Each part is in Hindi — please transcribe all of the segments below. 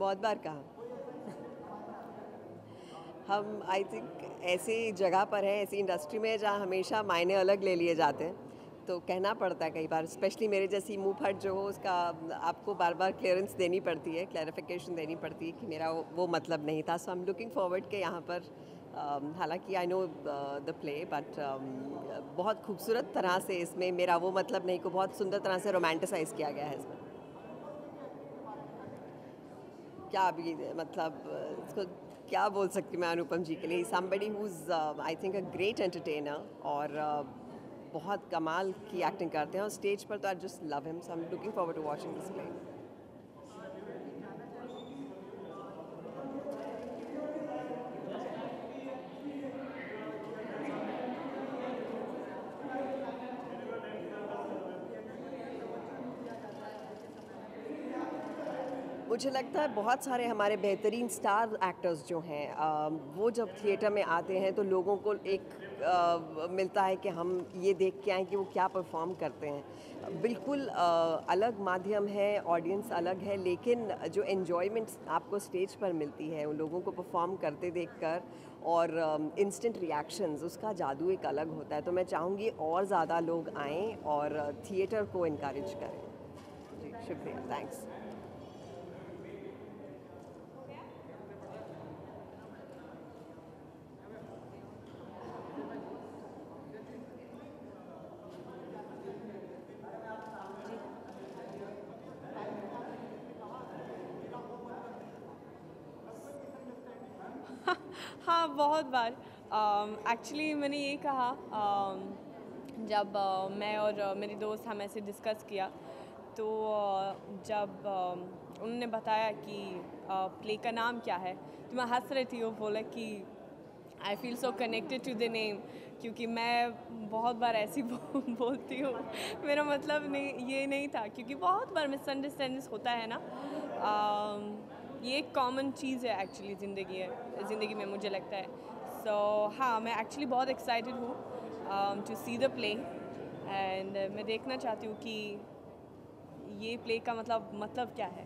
बहुत बार कहा। हम आई थिंक ऐसी जगह पर हैं, ऐसी इंडस्ट्री में जहाँ हमेशा मायने अलग ले लिए जाते हैं, तो कहना पड़ता है कई बार, स्पेशली मेरे जैसी मुंह फट जो हो उसका आपको बार बार क्लियरेंस देनी पड़ती है, क्लैरिफिकेशन देनी पड़ती है कि मेरा वो मतलब नहीं था। सो आई एम लुकिंग फॉरवर्ड के यहाँ पर हालांकि I know the play but बहुत खूबसूरत तरह से इसमें मेरा वो मतलब नहीं को बहुत सुंदर तरह से रोमांटिसाइज किया गया है इसमें। क्या अभी मतलब इसको क्या बोल सकती हूँ मैं अनुपम जी के लिए, somebody who is I think a great entertainer और बहुत कमाल की एक्टिंग करते हैं और स्टेज पर तो I just love him. So I am looking forward to watching this play. मुझे लगता है बहुत सारे हमारे बेहतरीन स्टार एक्टर्स जो हैं वो जब थिएटर में आते हैं तो लोगों को एक मिलता है कि हम ये देख के आएँ कि वो क्या परफॉर्म करते हैं। बिल्कुल अलग माध्यम है, ऑडियंस अलग है, लेकिन जो एन्जॉयमेंट आपको स्टेज पर मिलती है उन लोगों को परफॉर्म करते देखकर और इंस्टेंट रिएक्शंस, उसका जादू एक अलग होता है। तो मैं चाहूँगी और ज़्यादा लोग आएँ और थिएटर को इनकरेज करें। जी शुक्रिया, थैंक्स। हाँ, बहुत बार। एक्चुअली मैंने ये कहा, जब मैं और मेरी दोस्त हम ऐसे डिस्कस किया, तो जब उन्होंने बताया कि प्ले का नाम क्या है, तो मैं हंस रही थी। वो बोला कि I feel so connected to the name, क्योंकि मैं बहुत बार ऐसी बोलती हूँ। मेरा मतलब नहीं, ये नहीं था, क्योंकि बहुत बार मिसअंडरस्टैंडिंग होता है ना। ये एक कॉमन चीज़ है एक्चुअली ज़िंदगी में, मुझे लगता है। सो हाँ, मैं एक्चुअली बहुत एक्साइटेड हूँ to see the play, and मैं देखना चाहती हूँ कि ये प्ले का मतलब क्या है।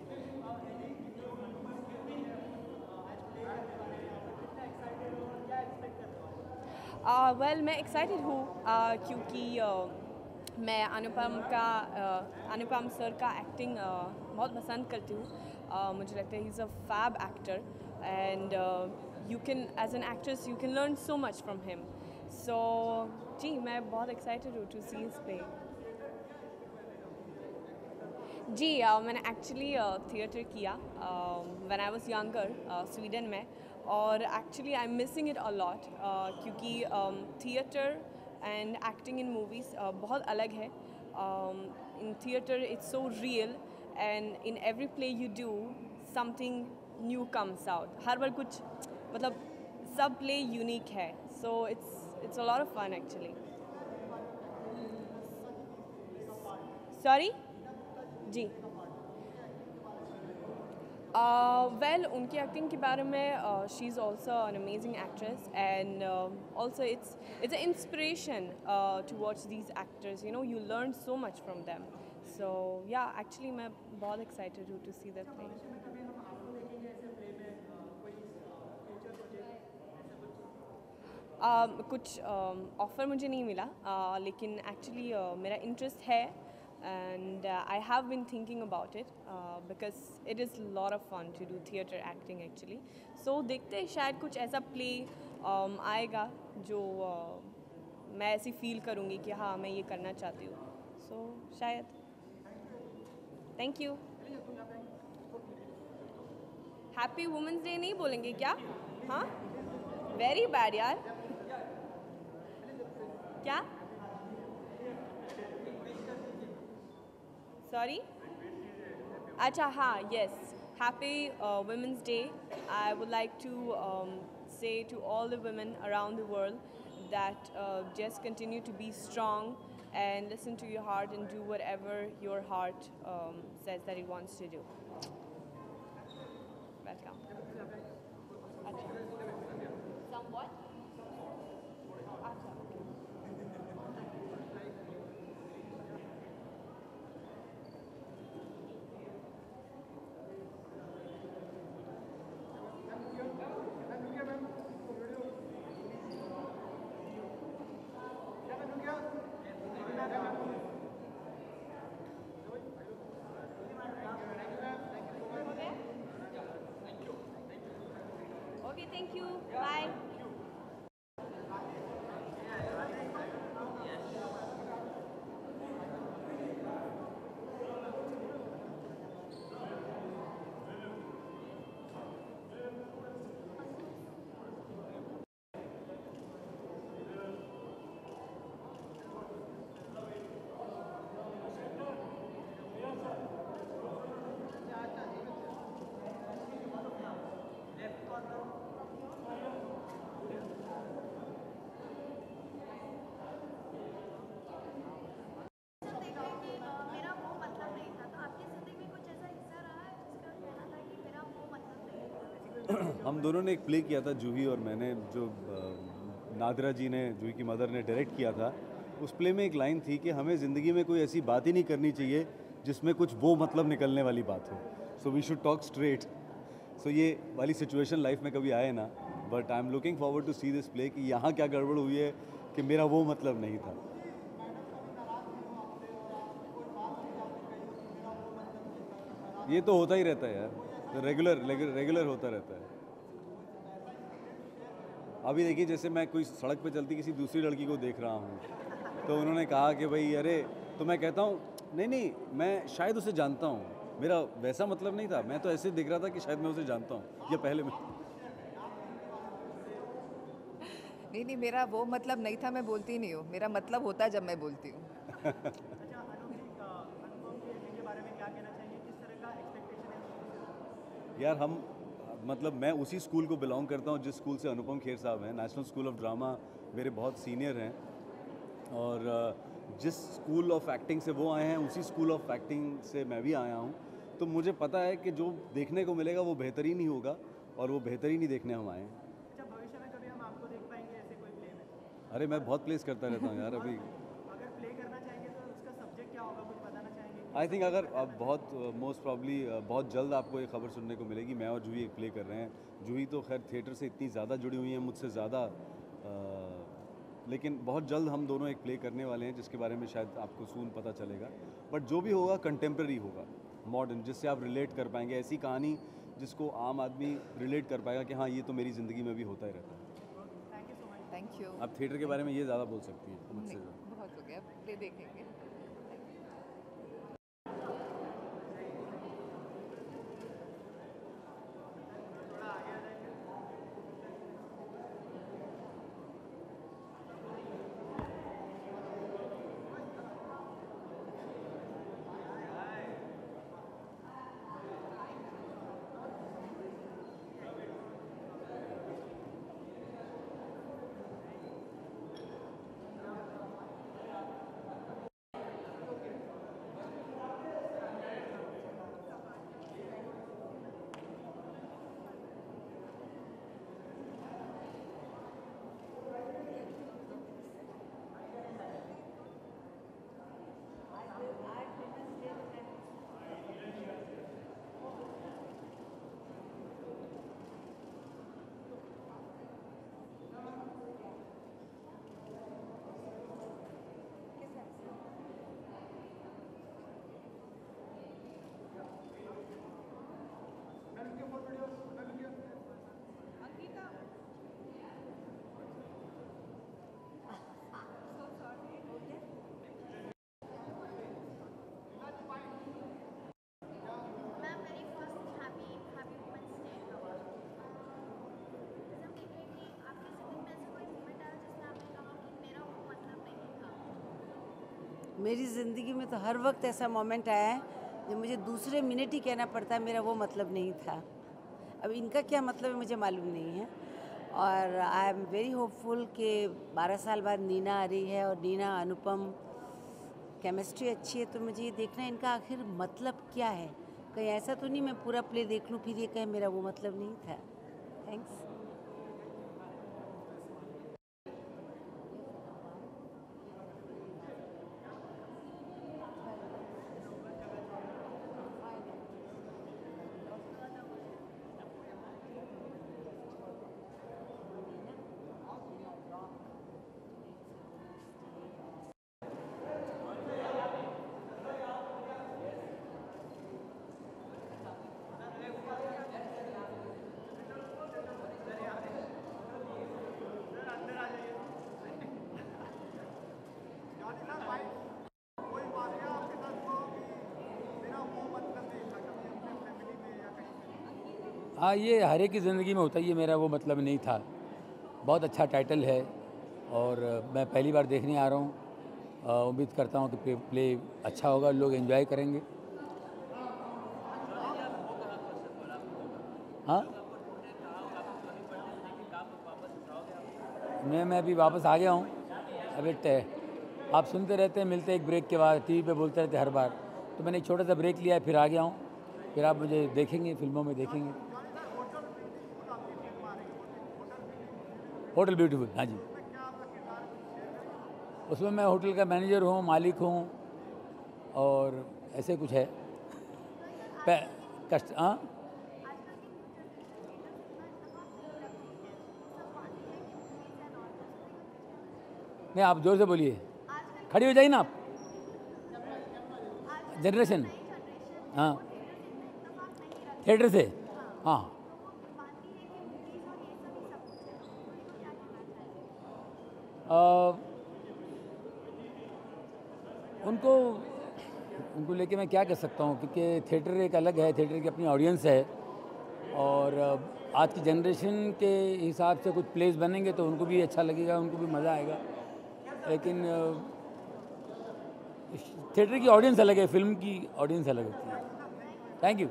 वेल, मैं एक्साइटेड हूँ क्योंकि मैं अनुपम सर का एक्टिंग बहुत पसंद करती हूँ। मुझे लगता है he is a fab actor, and you can as an actress you can learn so much from him. So जी, मैं बहुत एक्साइटेड हूँ टू सी हिज प्ले। जी, मैंने एक्चुअली थिएटर किया when I was younger Sweden में, और actually I am missing it a lot, क्योंकि theatre and acting in movies बहुत अलग है। In theatre it's so real, and in every play you do something new comes out. हर बार कुछ मतलब सब प्ले यूनिक है, so it's a lot of fun actually. Sorry. जी। वेल, उनकी एक्टिंग के बारे में, she is also an amazing actress, and also it's a inspiration to watch these actors, you learn so much from them. So yeah, actually मैं बहुत एक्साइटेड हूँ टू सी दैट प्ले। कुछ ऑफ़र मुझे नहीं मिला, लेकिन एक्चुअली मेरा इंटरेस्ट है, and I have been thinking about it because it is lot of fun to do theatre acting actually. So देखते हैं, शायद कुछ ऐसा प्ले आएगा जो मैं ऐसी फील करूँगी कि हाँ, मैं ये करना चाहती हूँ। सो शायद। Thank you. Happy women's day नहीं बोलेंगे क्या? हाँ, वेरी बैड यार। क्या? सॉरी। अच्छा, हाँ, yes. Happy Women's Day. I would like to say to all the women around the world that just continue to be strong and listen to your heart and do whatever your heart says that it wants to do. Welcome. अच्छा, somewhat. अच्छा, ओके, थैंक यू, बाय। मेरा वो मतलब नहीं था, तो आपकी ज़िंदगी में कुछ ऐसा हिस्सा रहा है जिसका कहना था कि मेरा वो मतलब नहीं था? हम दोनों ने एक प्ले किया था, जूही और मैंने, जो नादिरा जी ने, जूही की मदर ने डायरेक्ट किया था। उस प्ले में एक लाइन थी कि हमें ज़िंदगी में कोई ऐसी बात ही नहीं करनी चाहिए जिसमें कुछ वो मतलब निकलने वाली बात हो। So we should talk straight. So ये वाली सिचुएशन लाइफ में कभी आए ना, but I am looking forward to see this play कि यहाँ क्या गड़बड़ हुई है कि मेरा वो मतलब नहीं था। ये तो होता ही रहता है यार, तो रेगुलर होता रहता है। अभी देखिए, जैसे मैं कोई सड़क पे चलती किसी दूसरी लड़की को देख रहा हूँ, तो उन्होंने कहा कि भाई अरे, तो मैं कहता हूँ नहीं नहीं, मैं शायद उसे जानता हूँ, मेरा वैसा मतलब नहीं था, मैं तो ऐसे दिख रहा था कि शायद मैं उसे जानता हूँ, या पहले मैं। नहीं नहीं, मेरा वो मतलब नहीं था, मैं बोलती नहीं हूँ। मेरा मतलब होता है जब मैं बोलती हूँ। अच्छा, अनुपम के बारे में क्या कहना चाहिए, किस तरह का एक्सपेक्टेशन है? यार हम, मतलब मैं उसी स्कूल को बिलोंग करता हूँ जिस स्कूल से अनुपम खेर साहब हैं। नेशनल स्कूल ऑफ ड्रामा मेरे बहुत सीनियर हैं, और जिस स्कूल ऑफ एक्टिंग से वो आए हैं, उसी स्कूल ऑफ एक्टिंग से मैं भी आया हूँ। तो मुझे पता है कि जो देखने को मिलेगा वो बेहतरीन ही होगा, और वो बेहतरीन ही देखने हम आए हैं। अच्छा, भविष्य में कभी हम आपको देख पाएंगे ऐसे कोई प्ले में? अरे मैं बहुत प्लेस करता रहता हूँ यार। अभी अगर प्ले करना चाहेंगे तो उसका सब्जेक्ट क्या होगा, कुछ बताना चाहेंगे? आई थिंक अगर अब बहुत मोस्ट प्रॉब्ली बहुत जल्द आपको ये खबर सुनने को मिलेगी, मैं और जूही एक प्ले कर रहे हैं। जूही तो खैर थिएटर से इतनी ज़्यादा जुड़ी हुई हैं मुझसे ज़्यादा, लेकिन बहुत जल्द हम दोनों एक प्ले करने वाले हैं जिसके बारे में शायद आपको सून पता चलेगा। बट जो भी होगा कंटेम्प्रेरी होगा, मॉडर्न, जिससे आप रिलेट कर पाएंगे, ऐसी कहानी जिसको आम आदमी रिलेट कर पाएगा कि हाँ ये तो मेरी ज़िंदगी में भी होता ही रहता है। Thank you so much. Thank you. आप थिएटर के बारे में ये ज़्यादा बोल सकती है मुझसे नहीं, ज़्यादा। बहुत हो गया, प्ले देखेंगे। मैम, मेरी फर्स्ट हैप्पी वुमेन्स डे कब? जैसे हम देख रहे हैं कि आपकी ज़िंदगी में ऐसा कोई मोमेंट आया जिसमें आपने कहा कि मेरा वो मतलब नहीं था? मेरी ज़िंदगी में तो हर वक्त ऐसा मोमेंट आया है जब मुझे दूसरे मिनट ही कहना पड़ता है मेरा वो मतलब नहीं था। अब इनका क्या मतलब है मुझे मालूम नहीं है, और आई एम वेरी होपफुल कि 12 साल बाद नीना आ रही है, और नीना अनुपम केमिस्ट्री अच्छी है, तो मुझे ये देखना है इनका आखिर मतलब क्या है। कहीं ऐसा तो नहीं मैं पूरा प्ले देख लूँ फिर ये कहे मेरा वो मतलब नहीं था। थैंक्स। हाँ, ये हर एक की ज़िंदगी में होता ही है, मेरा वो मतलब नहीं था। बहुत अच्छा टाइटल है और मैं पहली बार देखने आ रहा हूँ। उम्मीद करता हूँ कि प्ले अच्छा होगा, लोग एंजॉय करेंगे। हाँ, मैं अभी वापस आ गया हूँ। अभी आप सुनते रहते हैं, मिलते एक ब्रेक के बाद, टीवी पे बोलते रहते हर बार, तो मैंने एक छोटा सा ब्रेक लिया है, फिर आ गया हूँ। फिर आप मुझे देखेंगे, फिल्मों में देखेंगे। होटल ब्यूटीफुल, हाँ जी। उसमें मैं होटल का मैनेजर हूँ, मालिक हूँ और ऐसे कुछ है। हाँ, नहीं आप जोर से बोलिए, खड़ी हो जाइए ना आप। जनरेशन, हाँ, थिएटर से, हाँ। उनको लेके मैं क्या कह सकता हूँ, क्योंकि थिएटर एक अलग है, थिएटर की अपनी ऑडियंस है और आज की जनरेशन के हिसाब से कुछ प्लेस बनेंगे तो उनको भी अच्छा लगेगा, उनको भी मज़ा आएगा। लेकिन थिएटर की ऑडियंस अलग है, फिल्म की ऑडियंस अलग होती है। Thank you.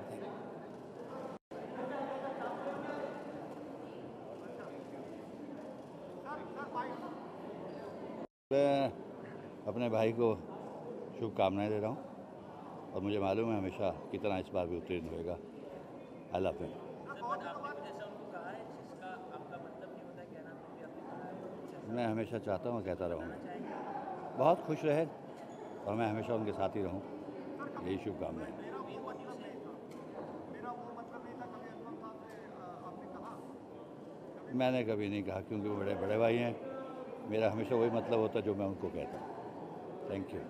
मैं अपने भाई को शुभकामनाएं दे रहा हूँ और मुझे मालूम है हमेशा कितना इस बार भी उत्तीर्ण होएगा। I love him. मैं हमेशा चाहता हूँ, कहता रहूँगा। बहुत खुश रहे और मैं हमेशा उनके साथ ही रहूँ, यही शुभकामनाएं। मैंने कभी नहीं कहा, क्योंकि वो बड़े बड़े भाई हैं। मेरा हमेशा वही मतलब होता है जो मैं उनको कहता हूँ। Thank you.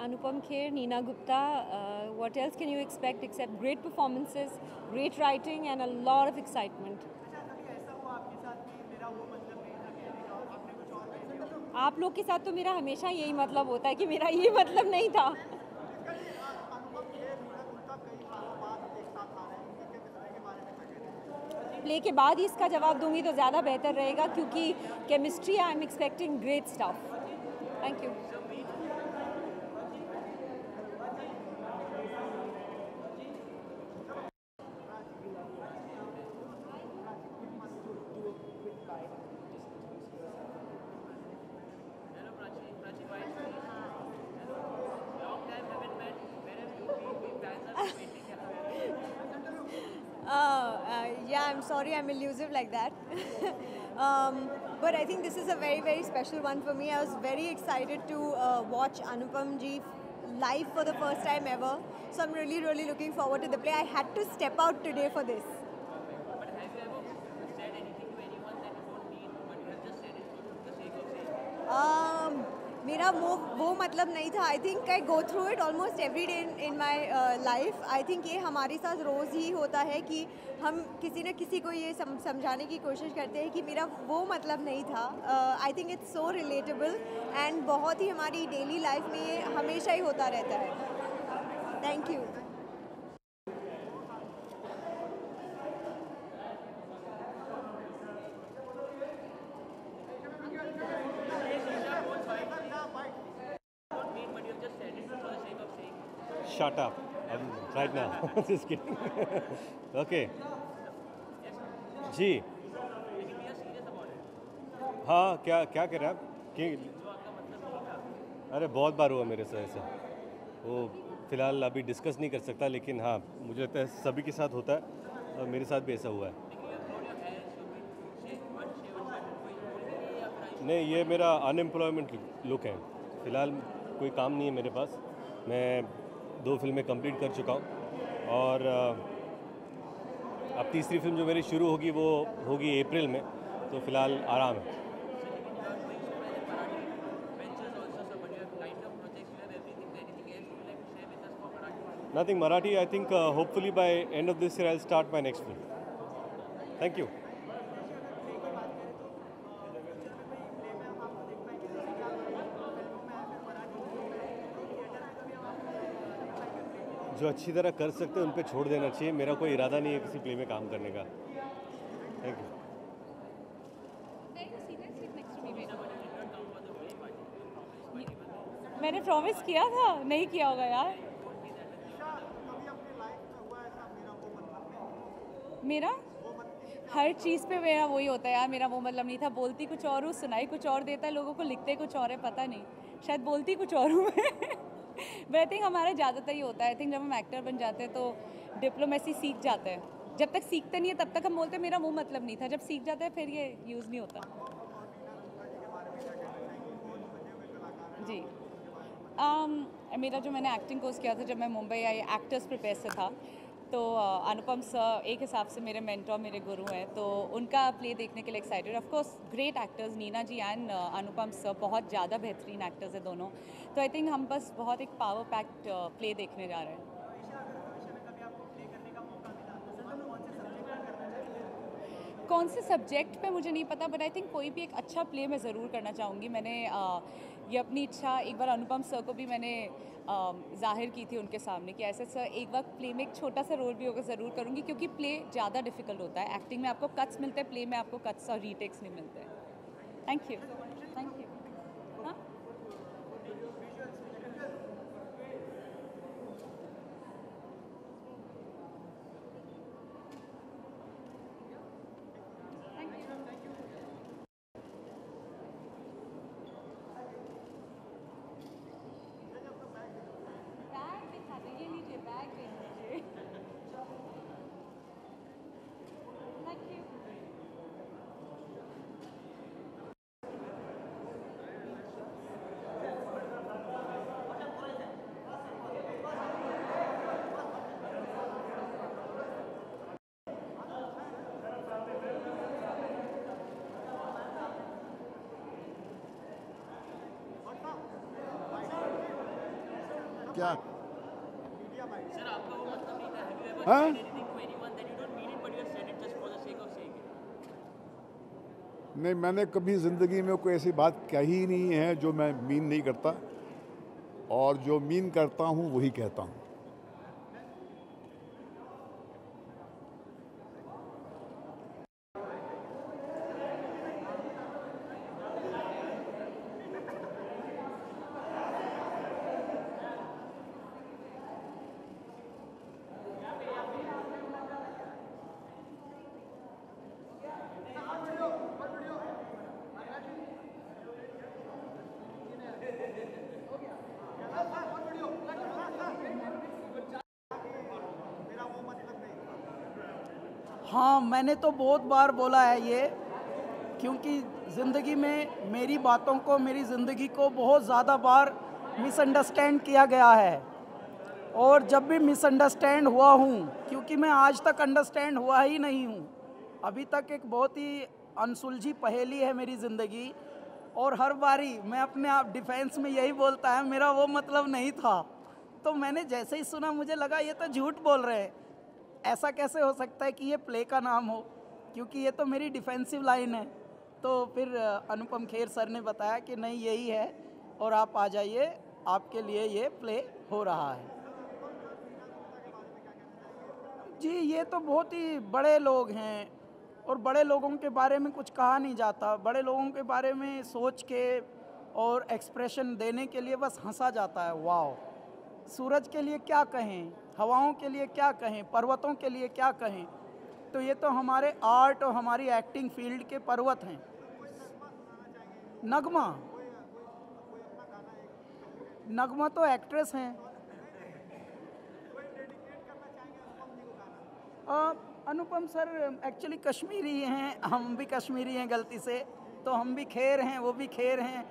Anupam Kher, Neena Gupta, what else can you expect except great performances, great writing and a lot of excitement. आप लोग के साथ तो मेरा हमेशा यही मतलब होता है कि मेरा ये मतलब नहीं था। प्ले के बाद ही इसका जवाब दूंगी तो ज़्यादा बेहतर रहेगा, क्योंकि chemistry I am expecting great stuff. Thank you. Yeah, I'm sorry I'm elusive like that. But I think this is a very, very special one for me. I was very excited to watch Anupam ji live for the first time ever. So I'm really, really looking forward to the play. I had to step out today for this. But have you ever said anything to anyone that you don't mean, but you have just said it for the sake of saying? मेरा वो मतलब नहीं था. I think I go through it almost every day in my life. I think ये हमारे साथ रोज़ ही होता है कि हम किसी न किसी को ये समझाने की कोशिश करते हैं कि मेरा वो मतलब नहीं था. I think it's so relatable and बहुत ही हमारी डेली लाइफ में ये हमेशा ही होता रहता है. Thank you. Shut up. Right now. Just kidding. Okay. जी. हाँ, क्या क्या कह रहे हैं आप? कि अरे बहुत बार हुआ मेरे साथ ऐसा. वो फिलहाल अभी डिस्कस नहीं कर सकता, लेकिन हाँ मुझे लगता है सभी के साथ होता है और मेरे साथ भी ऐसा हुआ है. नहीं, ये मेरा अनएम्प्लॉयमेंट लुक है। फ़िलहाल कोई काम नहीं है मेरे पास। मैं 2 फिल्में कंप्लीट कर चुका हूँ और अब तीसरी फिल्म जो मेरी शुरू होगी वो होगी अप्रैल में, तो फ़िलहाल आराम है। Nothing Marathi. I think hopefully by end of this year I'll start my next film. Thank you. जो अच्छी तरह कर सकते हैं उन पे छोड़ देना चाहिए। मेरा कोई इरादा नहीं है किसी प्ले में काम करने का। Thank you. मैंने प्रॉमिस किया था, नहीं किया होगा यार। मेरा हर चीज़ पे मेरा वही होता है यार, मेरा वो मतलब नहीं था। बोलती कुछ और हूँ, सुनाई कुछ और देता है लोगों को, लिखते कुछ और है, पता नहीं, शायद बोलती कुछ और हूँ बट आई थिंक हमारा ज़्यादातर ही होता है। आई थिंक जब हम एक्टर बन जाते हैं तो डिप्लोमेसी सीख जाते हैं। जब तक सीखते नहीं है तब तक हम बोलते हैं मेरा वो मतलब नहीं था, जब सीख जाता है फिर ये यूज़ नहीं होता। जी मेरा जो मैंने एक्टिंग कोर्स किया था जब मैं मुंबई आई, एक्टर्स प्रिपेयर से था, तो अनुपम सर एक हिसाब से मेरे मेंटोर, मेरे गुरु हैं, तो उनका प्ले देखने के लिए excited. Of course great actors, Nina ji and Anupam sir बहुत ज़्यादा बेहतरीन एक्टर्स हैं दोनों। तो आई थिंक हम बस बहुत एक पावर पैक्ड प्ले देखने जा रहे हैं। कौन से सब्जेक्ट पे मुझे नहीं पता, बट आई थिंक कोई भी एक अच्छा प्ले मैं ज़रूर करना चाहूँगी। मैंने ये अपनी इच्छा एक बार अनुपम सर को भी मैंने जाहिर की थी उनके सामने कि ऐसे सर एक बार प्ले में एक छोटा सा रोल भी होगा ज़रूर करूँगी, क्योंकि प्ले ज़्यादा डिफिकल्ट होता है। एक्टिंग में आपको कट्स मिलते हैं, प्ले में आपको कट्स और रीटेक्स नहीं मिलते। Thank you. Thank you. हाँ क्या हाँ? नहीं, मैंने कभी ज़िंदगी में कोई ऐसी बात कही नहीं है जो मैं मीन नहीं करता, और जो मीन करता हूँ वही कहता हूँ। हाँ, मैंने तो बहुत बार बोला है ये, क्योंकि ज़िंदगी में मेरी बातों को, मेरी ज़िंदगी को बहुत ज़्यादा बार मिसअंडरस्टैंड किया गया है। और जब भी मिसअंडरस्टैंड हुआ हूँ, क्योंकि मैं आज तक अंडरस्टैंड हुआ ही नहीं हूँ, अभी तक एक बहुत ही अनसुलझी पहेली है मेरी ज़िंदगी। और हर बारी मैं अपने आप डिफेंस में यही बोलता है मेरा वो मतलब नहीं था। तो मैंने जैसे ही सुना मुझे लगा ये तो झूठ बोल रहे हैं, ऐसा कैसे हो सकता है कि ये प्ले का नाम हो, क्योंकि ये तो मेरी डिफेंसिव लाइन है। तो फिर अनुपम खेर सर ने बताया कि नहीं यही है और आप आ जाइए, आपके लिए ये प्ले हो रहा है। जी ये तो बहुत ही बड़े लोग हैं और बड़े लोगों के बारे में कुछ कहा नहीं जाता। बड़े लोगों के बारे में सोच के और एक्सप्रेशन देने के लिए बस हंसा जाता है। वाह, सूरज के लिए क्या कहें, हवाओं के लिए क्या कहें, पर्वतों के लिए क्या कहें। तो ये तो हमारे आर्ट और हमारी एक्टिंग फील्ड के पर्वत हैं। नगमा, नगमा तो एक्ट्रेस हैं। अनुपम सर एक्चुअली कश्मीरी हैं, हम भी कश्मीरी हैं गलती से, तो तो हम भी खैर हैं, वो भी खैर हैं,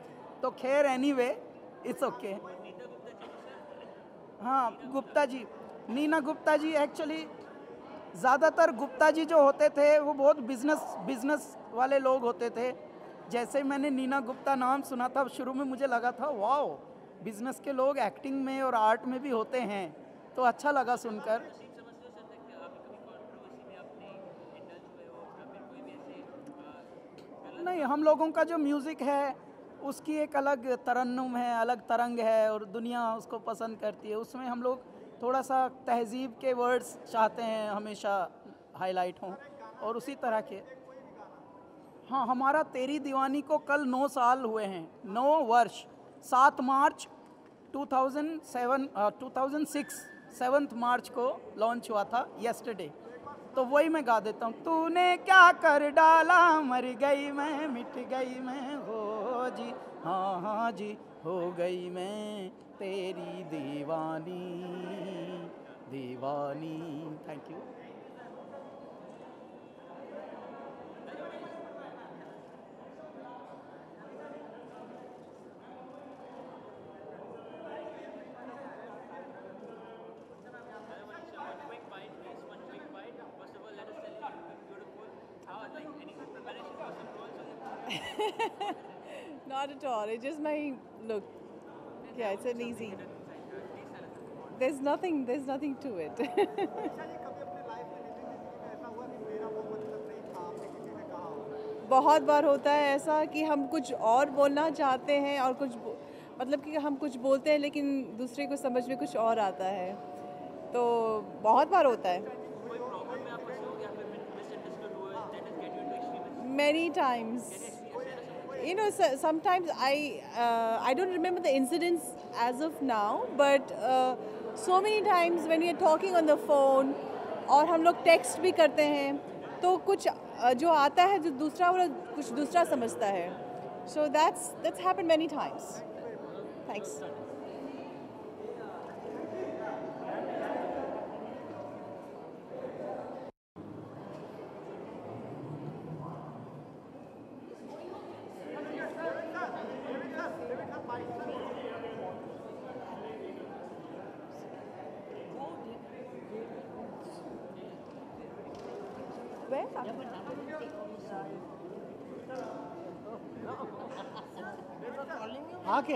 तो खैर एनीवे इट्स ओके। हाँ, गुप्ता जी, नीना गुप्ता जी, एक्चुअली ज़्यादातर गुप्ता जी जो होते थे वो बहुत बिजनेस वाले लोग होते थे। जैसे मैंने नीना गुप्ता नाम सुना था शुरू में मुझे लगा था वाओ, बिजनेस के लोग एक्टिंग में और आर्ट में भी होते हैं, तो अच्छा लगा सुनकर। नहीं, हम लोगों का जो म्यूज़िक है उसकी एक अलग तरन्नुम है, अलग तरंग है और दुनिया उसको पसंद करती है। उसमें हम लोग थोड़ा सा तहजीब के वर्ड्स चाहते हैं हमेशा हाईलाइट हों और उसी तरह के। हाँ, हमारा तेरी दीवानी को कल 9 साल हुए हैं, 9 वर्ष। 7 मार्च 2006 7 मार्च को लॉन्च हुआ था, येस्टरडे। तो वही मैं गा देता हूँ। तूने क्या कर डाला, मर गई मैं, मिट गई मैं, हो जी, हाँ हाँ जी, हो गई मैं तेरी दीवानी दीवानी। Thank you. Not at all. It's just my look. Yeah, it's an easy. There's nothing to it. बहुत बार होता है ऐसा कि हम कुछ और बोलना चाहते हैं और मतलब कि हम कुछ बोलते हैं लेकिन दूसरे को समझ में कुछ और आता है, तो बहुत बार होता है। Many times. You know, sometimes I don't remember the incidents as of now, but so many times when we are talking on the phone और हम लोग टेक्स्ट भी करते हैं तो कुछ जो आता है जो दूसरा वाला कुछ दूसरा समझता है। So that's happened many times. Thanks. आके